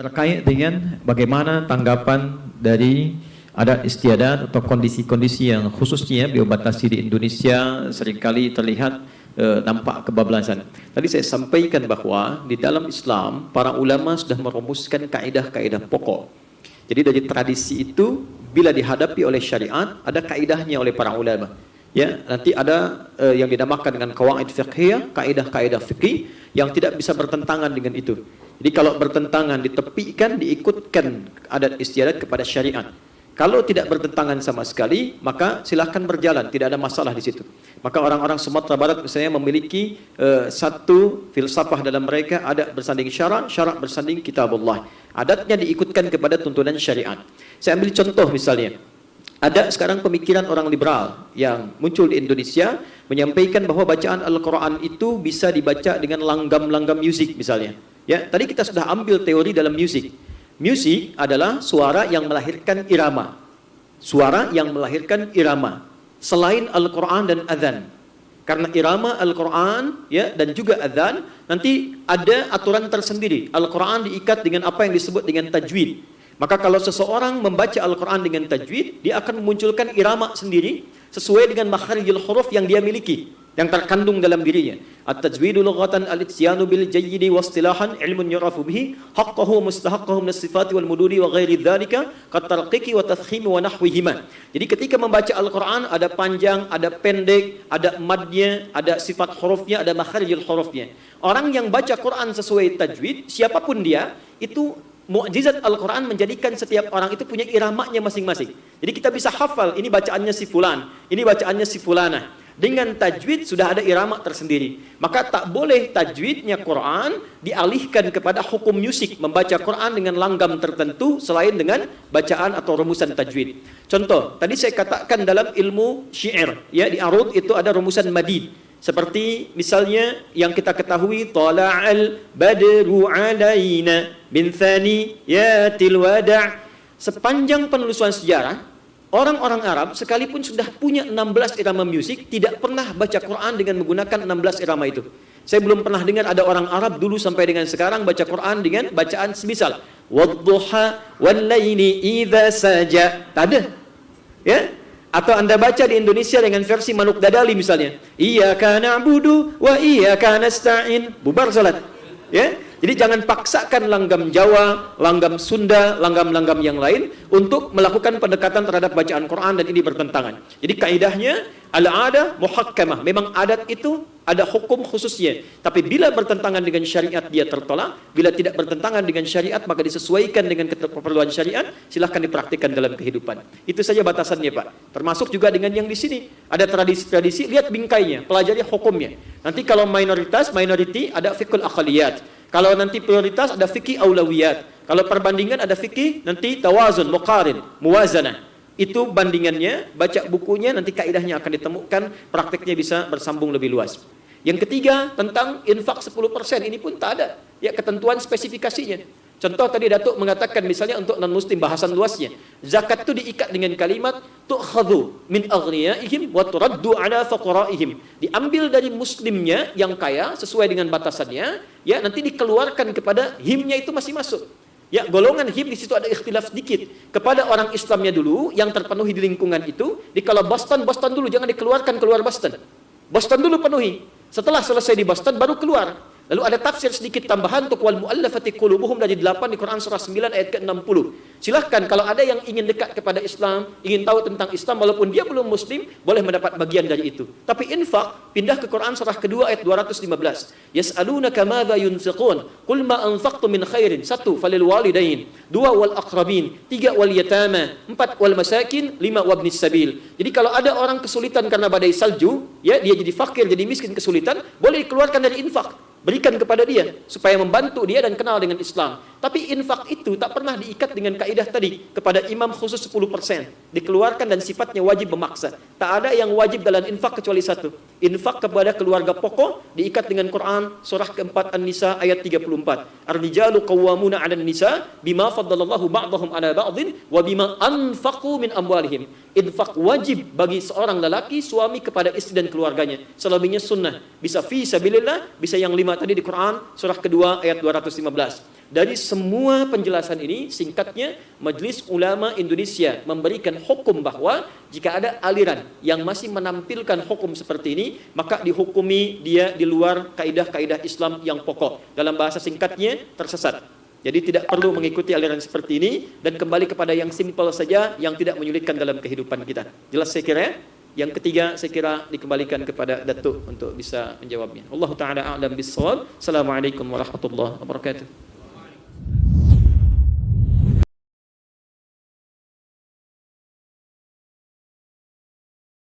terkait dengan bagaimana tanggapan dari adat istiadat atau kondisi-kondisi yang khususnya biobatasi di Indonesia seringkali terlihat nampak kebablasan. Tadi saya sampaikan bahwa di dalam Islam para ulama sudah merumuskan kaidah-kaidah pokok. Jadi dari tradisi itu bila dihadapi oleh syariat ada kaidahnya oleh para ulama. Ya, nanti ada yang dinamakan dengan qawaid fiqhiyah, kaidah-kaidah fikih yang tidak bisa bertentangan dengan itu. Jadi kalau bertentangan ditepikan, diikutkan adat istiadat kepada syariat. Kalau tidak bertentangan sama sekali, maka silahkan berjalan, tidak ada masalah di situ. Maka orang-orang Sumatera Barat misalnya memiliki satu filsafah dalam mereka, adat bersanding syarak, syarak bersanding kitabullah. Adatnya diikutkan kepada tuntunan syariat. Saya ambil contoh misalnya. Ada sekarang pemikiran orang liberal yang muncul di Indonesia menyampaikan bahwa bacaan Al-Quran itu bisa dibaca dengan langgam-langgam musik misalnya. Ya, tadi kita sudah ambil teori dalam musik. Musik adalah suara yang melahirkan irama. Suara yang melahirkan irama. Selain Al-Quran dan Adhan. Karena irama Al-Quran ya, dan juga Adhan, nanti ada aturan tersendiri. Al-Quran diikat dengan apa yang disebut dengan tajwid. Maka kalau seseorang membaca Al-Quran dengan tajwid, dia akan memunculkan irama sendiri sesuai dengan makharijul huruf yang dia miliki, yang terkandung dalam dirinya. At-tajwidu lughatan al-ityanu bil jayyidi wa istilahan ilmun yurafu bihi haqqahu wa mustahaqqahu min as-sifati wal mududi wa ghairi dzalika kat tarqiqi wa tafkhimi wa nahwihima. Jadi ketika membaca Al-Quran ada panjang, ada pendek, ada madnya, ada sifat hurufnya, ada makharijul hurufnya. Orang yang baca Quran sesuai tajwid, siapapun dia, itu mukjizat Al-Quran menjadikan setiap orang itu punya iramanya masing-masing. Jadi kita bisa hafal, ini bacaannya si fulan, ini bacaannya si fulana. Dengan tajwid sudah ada irama tersendiri. Maka tak boleh tajwidnya Quran dialihkan kepada hukum musik, membaca Quran dengan langgam tertentu selain dengan bacaan atau rumusan tajwid. Contoh, tadi saya katakan dalam ilmu syair, ya di arud itu ada rumusan madid. Seperti misalnya yang kita ketahui tala'al badru alaina bin thaniyatil wada'. Sepanjang penelusuran sejarah, orang-orang Arab sekalipun sudah punya 16 irama musik, tidak pernah baca Quran dengan menggunakan 16 irama itu. Saya belum pernah dengar ada orang Arab dulu sampai dengan sekarang baca Quran dengan bacaan semisal wadduha wal laili idza saja. Tak ada. Ya? Atau Anda baca di Indonesia dengan versi Manuk Dadali misalnya. Iyyaka na'budu wa iyyaka nasta'in. Bubar salat. Ya? Jadi jangan paksakan langgam Jawa, langgam Sunda, langgam-langgam yang lain untuk melakukan pendekatan terhadap bacaan Quran dan ini bertentangan. Jadi kaidahnya al-'adah muhakkamah. Memang adat itu ada hukum khususnya. Tapi bila bertentangan dengan syariat dia tertolak. Bila tidak bertentangan dengan syariat maka disesuaikan dengan keperluan syariat. Silahkan dipraktikkan dalam kehidupan. Itu saja batasannya Pak. Termasuk juga dengan yang di sini. Ada tradisi-tradisi, lihat bingkainya, pelajari hukumnya. Nanti kalau minority ada fiqhul aqaliyat. Kalau nanti prioritas ada fikih aulawiyat. Kalau perbandingan ada fikih nanti tawazun, muqarin, muwazanah. Itu bandingannya, baca bukunya, nanti kaidahnya akan ditemukan, prakteknya bisa bersambung lebih luas. Yang ketiga, tentang infak 10%, ini pun tak ada ya ketentuan spesifikasinya. Contoh tadi Datuk mengatakan misalnya untuk non-muslim bahasan luasnya. Zakat itu diikat dengan kalimat tu'khadhu min aghniyaihim wa turaddu ala fuqaraihim. Diambil dari muslimnya yang kaya sesuai dengan batasannya, ya nanti dikeluarkan kepada himnya itu masih masuk. Ya, golongan him di situ ada ikhtilaf sedikit. Kepada orang Islamnya dulu yang terpenuhi di lingkungan itu, kalau Boston dulu jangan dikeluarkan keluar Boston. Boston dulu penuhi. Setelah selesai di Boston baru keluar. Lalu ada tafsir sedikit tambahan untuk wal muallafati qulubuhum dari 8 di Quran surah 9 ayat ke-60. Silahkan kalau ada yang ingin dekat kepada Islam, ingin tahu tentang Islam walaupun dia belum muslim, boleh mendapat bagian dari itu. Tapi infak, pindah ke Quran surah kedua ayat 215. Yas'alunaka madza yunfiqun? Qul ma anfaqtum min khairin. 1 falil walidain, 2 wal aqrabin, 3 wal yatama, 4 wal masakin, 5 wabnis sabil. Jadi kalau ada orang kesulitan karena badai salju, ya dia jadi fakir, jadi miskin kesulitan, boleh dikeluarkan dari infak. Berikan kepada dia supaya membantu dia dan kenal dengan Islam. Tapi infak itu tak pernah diikat dengan kaidah tadi kepada imam khusus 10%. Dikeluarkan dan sifatnya wajib memaksa. Tak ada yang wajib dalam infak kecuali satu. Infak kepada keluarga pokok diikat dengan Quran surah keempat An-Nisa ayat 34. Ar-rijalu qawwamuna 'alan nisa bima faddalallahu ba'dahum 'ala ba'dhin wa bima anfaqu min amwalihim. Infak wajib bagi seorang lelaki suami kepada istri dan keluarganya. Selebihnya sunnah. Bisa fi sabilillah, bisa yang 5 tadi di Quran surah kedua ayat 215. Dari semua penjelasan ini, singkatnya, Majelis Ulama Indonesia memberikan hukum bahwa jika ada aliran yang masih menampilkan hukum seperti ini, maka dihukumi dia di luar kaidah-kaidah Islam yang pokok. Dalam bahasa singkatnya, tersesat. Jadi tidak perlu mengikuti aliran seperti ini dan kembali kepada yang simple saja, yang tidak menyulitkan dalam kehidupan kita. Jelas saya kira ya? Yang ketiga saya kira dikembalikan kepada Datuk untuk bisa menjawabnya. Allah Ta'ala a'lam bis-shawab. Assalamualaikum warahmatullahi wabarakatuh.